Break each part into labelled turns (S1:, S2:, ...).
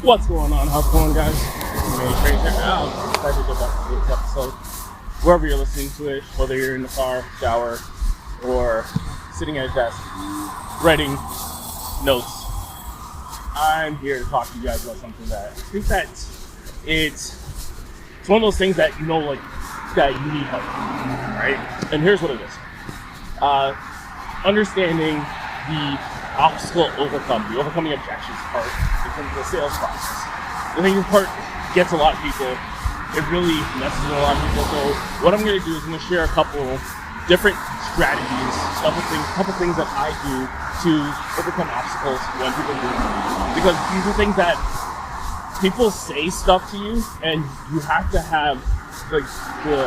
S1: What's going on? How's it going, guys? This is Manny Fraser. I'm excited to get back to this episode. Wherever you're listening to it, whether you're in the car, shower, or sitting at a desk, writing notes, I'm here to talk to you guys about something that I think that it's one of those things that you know, like, that you need help, right? And here's what it is. Understanding the obstacle overcoming objections part in terms of the sales process. I think this part gets a lot of people. It really messes with a lot of people. So what I'm going to do is I'm going to share a couple different strategies, couple things that I do to overcome obstacles when people do them. Because these are things that people say stuff to you, and you have to have like the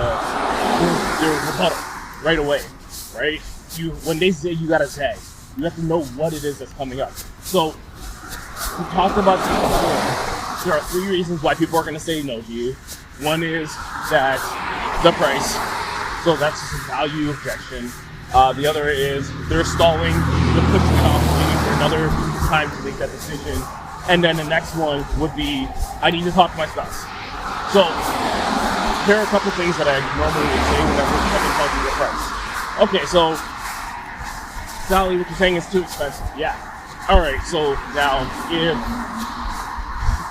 S1: rebuttal right away, right? When they say, you gotta say. You have to know what it is that's coming up. So, we talked about this before. There are 3 reasons why people are going to say no to you. One is that the price. So that's just a value objection. The other is they're stalling, they're pushing it off, waiting for another time to make that decision. And then the next one would be, I need to talk to my spouse. So, here are a couple things that I normally would say whenever someone tells me the price. Okay, so Sally, what you're saying is too expensive. Yeah. All right. So now, if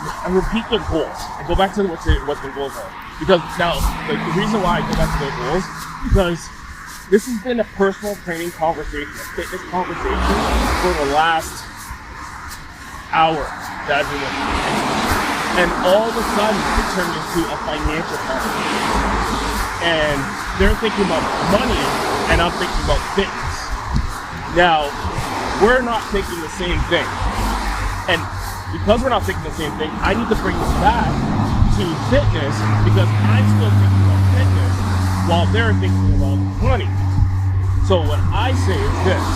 S1: I repeat their goals, I go back to what their goals are, because now, like, the reason why I go back to their goals, because this has been a personal training conversation, a fitness conversation for the last hour that I've been with you. And all of a sudden, it turned into a financial conversation. And they're thinking about money, and I'm thinking about fitness. Now, we're not thinking the same thing. And because we're not thinking the same thing, I need to bring this back to fitness, because I'm still thinking about fitness while they're thinking about money. So what I say is this.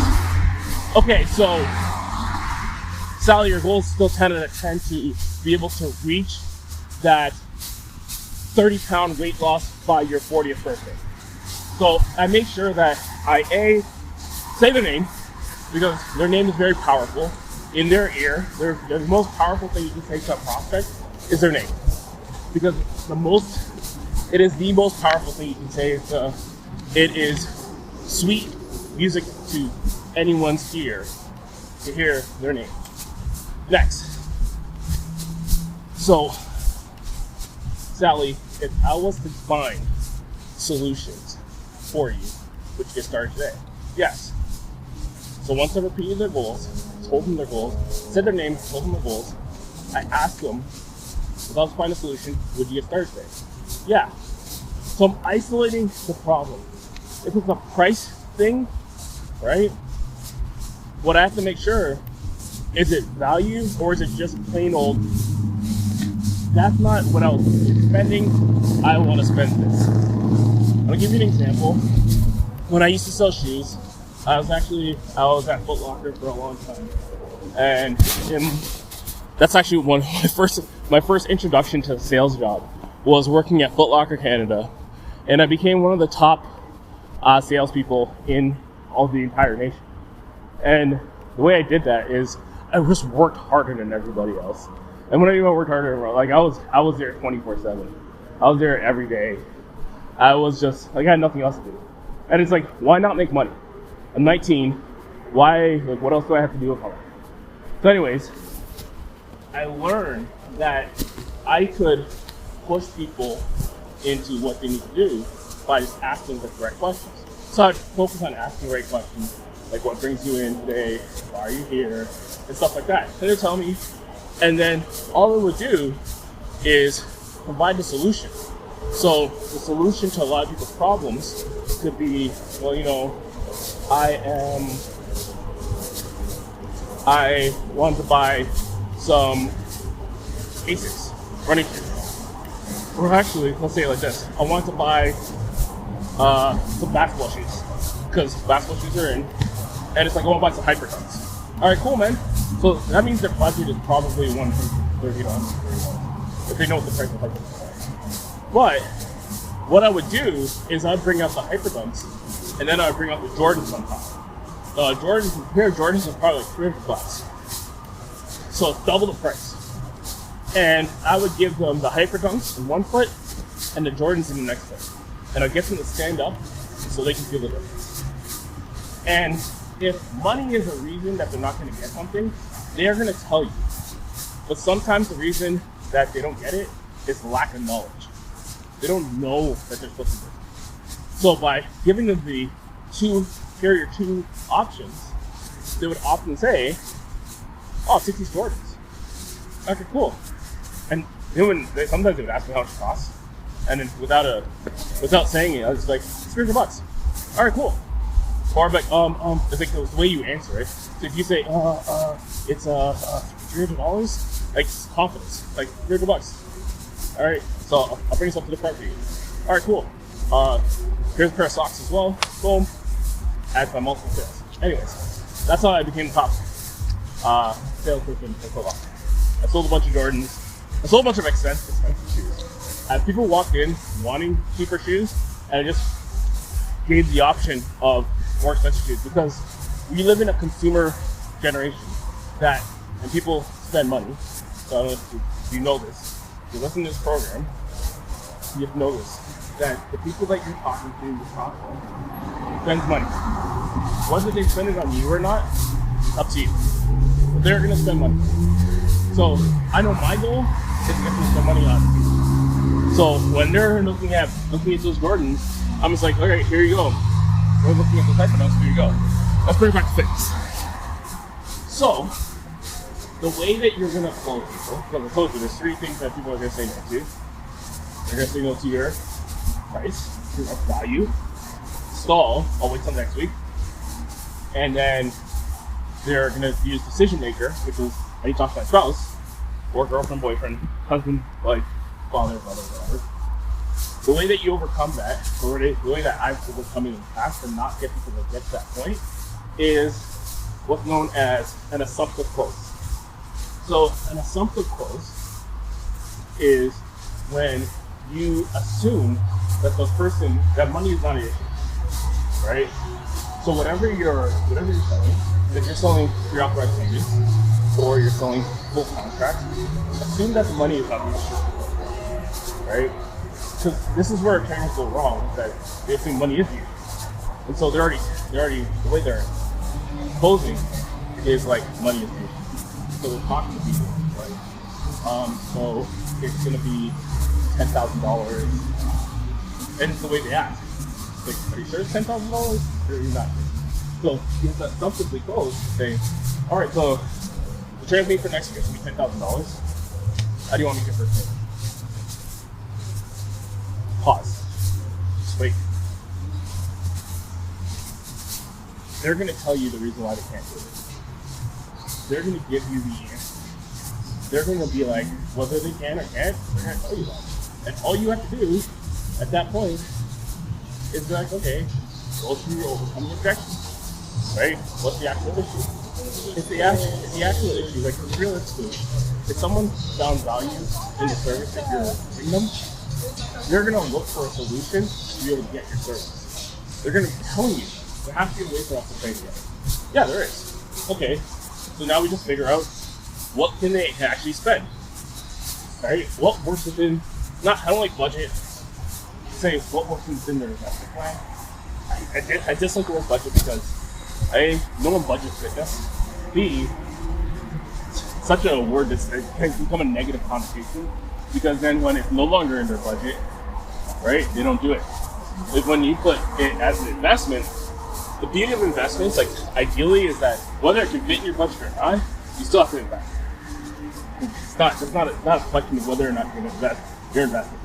S1: Okay, so Sally, your goal is still 10 out of 10 to be able to reach that 30-pound weight loss by your 40th birthday. So I make sure that I say their name, because their name is very powerful. In their ear, the most powerful thing you can say to a prospect is their name. Because it is the most powerful thing you can say. It is sweet music to anyone's ear to hear their name. Next. So, Sally, if I was to find solutions for you, would you get started today? Yes. So once I repeated their goals, told them their goals, said their name, told them their goals, I asked them, if I was to find a solution, would you get started today? Yeah. So I'm isolating the problem. If it's a price thing, right? What I have to make sure, is it value, or is it just plain old, that's not what I was spending, I want to spend this. I'll give you an example. When I used to sell shoes, I was at Foot Locker for a long time, and that's actually my first introduction to a sales job was working at Foot Locker Canada, and I became one of the top salespeople in all the entire nation. And the way I did that is I just worked harder than everybody else. And when I worked harder, like I was there 24/7. I was there every day. I was just like, I had nothing else to do, and it's like, why not make money? I'm 19. Why? Like, what else do I have to do with my life? So, anyways, I learned that I could push people into what they need to do by just asking the correct questions. So I focus on asking the right questions, like, what brings you in today? Why are you here? And stuff like that. And they tell me, and then all it would do is provide the solution. So the solution to a lot of people's problems could be, well, you know, I want to buy some ASICs running shoes. Or actually, let's say it like this. I want to buy some basketball shoes, because basketball shoes are in, and it's like, I want to buy some Hypertons. All right, cool, man. So that means their budget is probably $130, if they know what the price of Hypertons are. But what I would do is I'd bring out the Hyperdunks, and then I'd bring out the Jordans on top. A pair of Jordans are probably like $300. So it's double the price. And I would give them the Hyper Dunks in one foot and the Jordans in the next foot. And I'd get them to stand up so they can feel the difference. And if money is a reason that they're not going to get something, they're going to tell you. But sometimes the reason that they don't get it is lack of knowledge. They don't know that they're supposed to do it. So by giving them the carrier two options, they would often say, oh, 60 Jordans. Okay, cool. And sometimes they would ask me how much it costs. And then without saying it, I was like, it's $300. All right, cool. Or like, it's like the way you answer it. So if you say, it's $300, like confidence, like $300. All right, so I'll bring this up to the cart for you. All right, cool. Here's a pair of socks as well. Boom. Add my multiple sales. Anyways, that's how I became top salesperson for so long. I sold a bunch of Jordans. I sold a bunch of expensive shoes. As people walked in wanting cheaper shoes, and I just gave the option of more expensive shoes because we live in a consumer generation and people spend money. So I don't know if you know this. If you listen to this program, you have to know this, that the people that you're talking to spends money. Whether they spend it on you or not, up to you. But they're gonna spend money. So I know my goal is to get them to spend money on me. So when they're looking at those Jordans, I'm just like, all right, here you go. We're looking at the type of notes, here you go. Let's bring it back to fitness. So the way that you're gonna close people, because I told you there's three things that people are gonna say no to. They're gonna say no to your price, your value, stall, I'll wait till next week. And then they're gonna use decision maker, which is I need to talk to my spouse, or girlfriend, boyfriend, husband, wife, father, brother, whatever. The way that you overcome that, or the way that I've overcome it in the past and not get people to get to that point, is what's known as an assumptive close. So an assumptive close is when you assume that the person, that money is not an issue, right? So whatever you're selling, if you're selling pre-authorized payments or you're selling full contracts, assume that the money is not an issue, right? Because this is where trainers go wrong, that they assume money is the issue. And so they're already, the way they're closing is like money is the issue. So they're talking to people, right? So it's gonna be $10,000, and it's the way they ask. Like, are you sure it's $10,000 or are you not? So you have to assumptively close to say, all right, so the training fee for next year is gonna be $10,000. How do you want me to get first payment? Pause. Just wait. They're gonna tell you the reason why they can't do it. They're gonna give you the answer. They're gonna be like, whether they can or can't, they're gonna tell you that. And all you have to do at that point is be like, okay, go through overcoming objections, right? What's the actual issue? If the actual issue, like realistically, if someone found value in the service that you're bringing them, they're gonna look for a solution to be able to get your service. They're gonna be telling you, there has to be a way for us to train together. Yeah, there is. Okay, so now we just figure out what can they actually spend, right? What works within, I don't like budget, say what works within their investment plan. I dislike the word budget because no one budgets fitness. B, such a word that can become a negative connotation because then when it's no longer in their budget, right, they don't do it. Like when you put it as an investment, the beauty of investments, like ideally, is that whether it can fit in your budget or not, you still have to invest. It's not a question of whether or not you're going to invest. You're investing.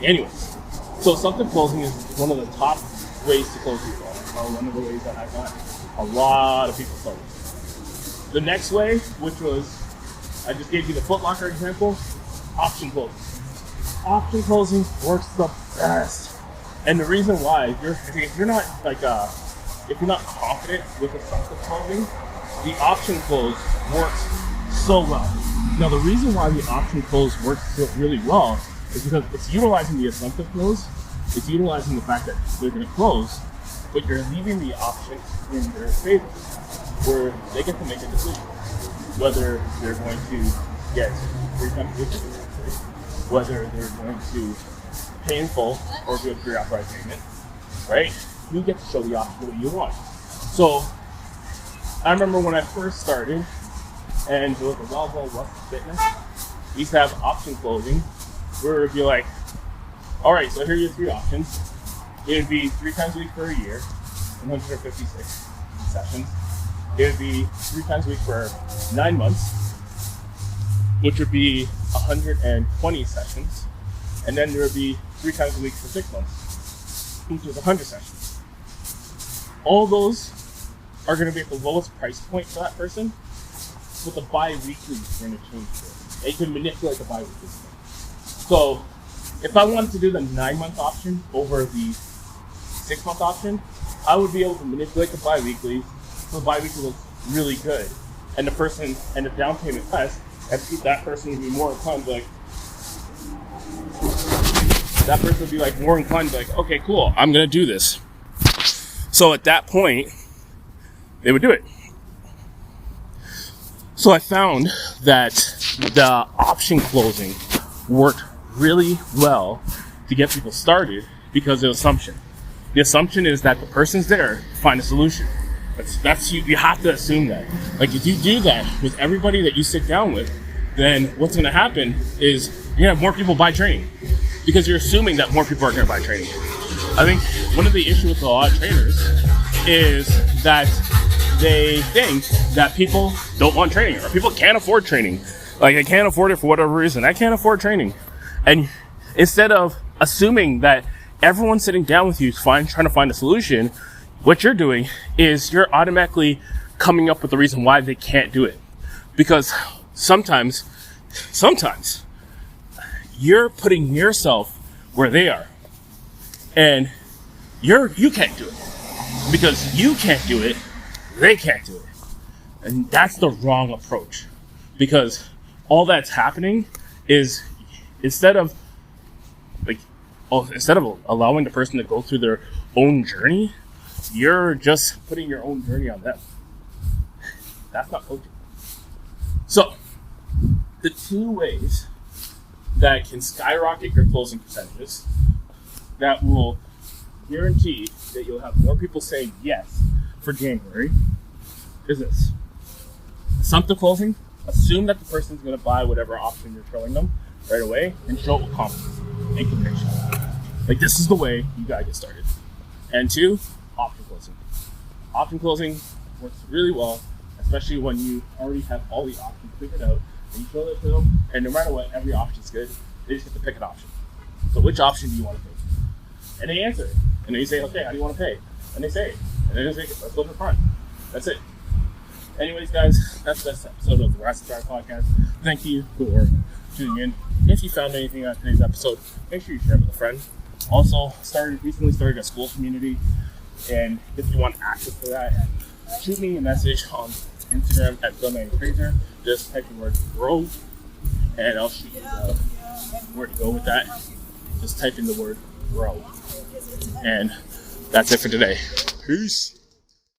S1: Anyways, so assumptive closing is one of the top ways to close people. One of the ways that I got a lot of people started. The next way, which was, I just gave you the Foot Locker example, option closing. Option closing works the best. And the reason why, if you're not confident with assumptive closing, the option close works so well. Now the reason why the option close works really well is because it's utilizing the assumptive close, it's utilizing the fact that they're going to close, but you're leaving the option in their favor, where they get to make a decision whether they're going to get 3 times a week, whether they're going to pay in full or do a pre-authorized payment, right? You get to show the option the way you want. So I remember when I first started, and it was a Wellville West Fitness, we used to have option closing, where it would be like, all right, so here are your 3 options. It would be 3 times a week for a year, 156 sessions. It would be 3 times a week for 9 months, which would be 120 sessions. And then there would be 3 times a week for 6 months, which is 100 sessions. All those are going to be at the lowest price point for that person, but the bi-weekly is going to change it. And you can manipulate the bi-weekly. So if I wanted to do the 9-month option over the 6-month option, I would be able to manipulate the bi-weekly so the bi-weekly looks really good. And the person, and the down payment less, and that person would be more inclined to more inclined to okay, cool, I'm gonna do this. So at that point, they would do it. So I found that the option closing worked really well to get people started because of the assumption. The assumption is that the person's there to find a solution. That's you have to assume that. Like if you do that with everybody that you sit down with, then what's going to happen is you're going to have more people buy training because you're assuming that more people are going to buy training. I think one of the issues with a lot of trainers is that they think that people don't want training or people can't afford training. Like I can't afford it for whatever reason. I can't afford training. And instead of assuming that everyone's sitting down with you trying to find a solution, what you're doing is you're automatically coming up with the reason why they can't do it. Because sometimes you're putting yourself where they are. And you can't do it. Because you can't do it, they can't do it. And that's the wrong approach. Because all that's happening is instead of allowing the person to go through their own journey, you're just putting your own journey on them. That's not coaching. So, the 2 ways that can skyrocket your closing percentages that will guarantee that you'll have more people saying yes for January is this. Assumptive closing. Assume that the person's going to buy whatever option you're showing them right away and show it with confidence and conviction. Like this is the way you gotta get started. And 2, option closing. Option closing works really well, especially when you already have all the options figured out and you show that to them, and no matter what, every option's good. They just get to pick an option. So which option do you want to take? And they answer it. And then you say, okay, how do you want to pay? And they say it. And then they say, let's go to the front. That's it. Anyways, guys, that's this episode of the Rise to Thrive podcast. Thank you for tuning in. If you found anything on today's episode, make sure you share it with a friend. Also, recently started a school community, and if you want access to that, shoot me a message on Instagram at Manny Fraser. Just type the word grow, and I'll shoot you where to go with that. Just type in the word grow. And that's it for today. Peace.